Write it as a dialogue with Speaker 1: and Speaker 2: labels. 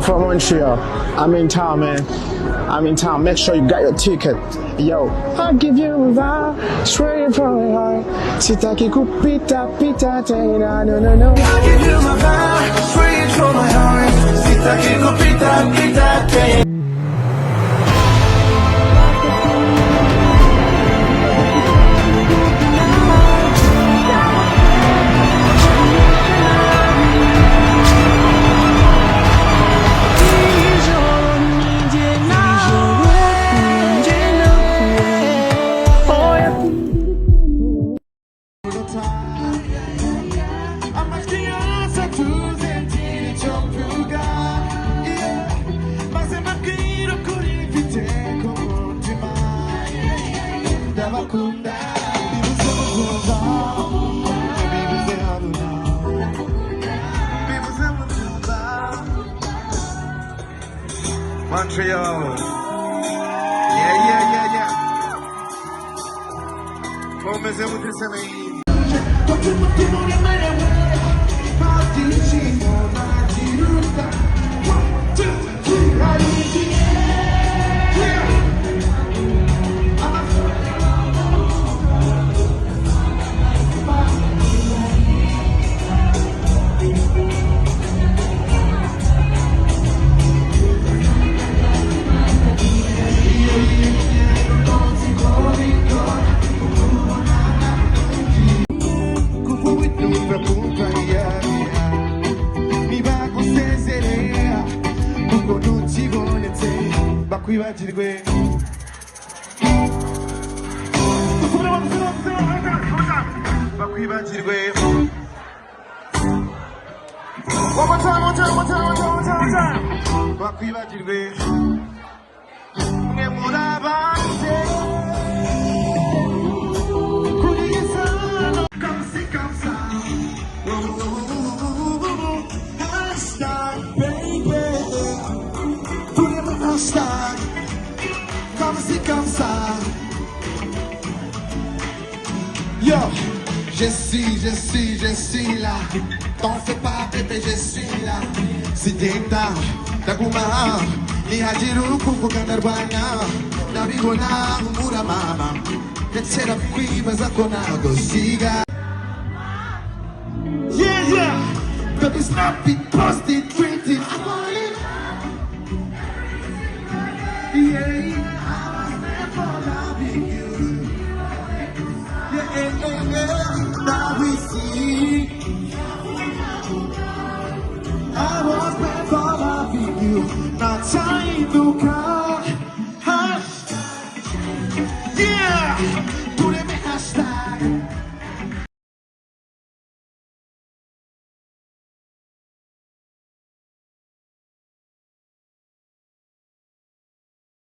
Speaker 1: I'm from Montreal. I'm in town, man. I'm in town. Make sure you got your ticket. Yo, I'll give you a vibe, straight from my heart. Sitaki kupita, pita, tena, no, no, no. I'll give you my vibe, straight from my heart. Sitaki kupita, pita, tena.
Speaker 2: Montreal. Yeah. Muneza Ndetse.
Speaker 3: Bakwibagirwe bakwibagirwe bakwibagirwe mwe murabanze kuri gisano kamsi kamsa hashtag baby put him on hashtag comme ça. Yo, je suis là. T'en fais pas, bébé, je suis là. Si t'es ta kuma, ni hajiru kukukandarwanya. Nabibona umura mama. Ndetse kwibaza ko nagosiga. Yeah. Baby, snap it, post it, tweet it. I want it. Yeah. Now we see I was meant for loving you, not trying to come.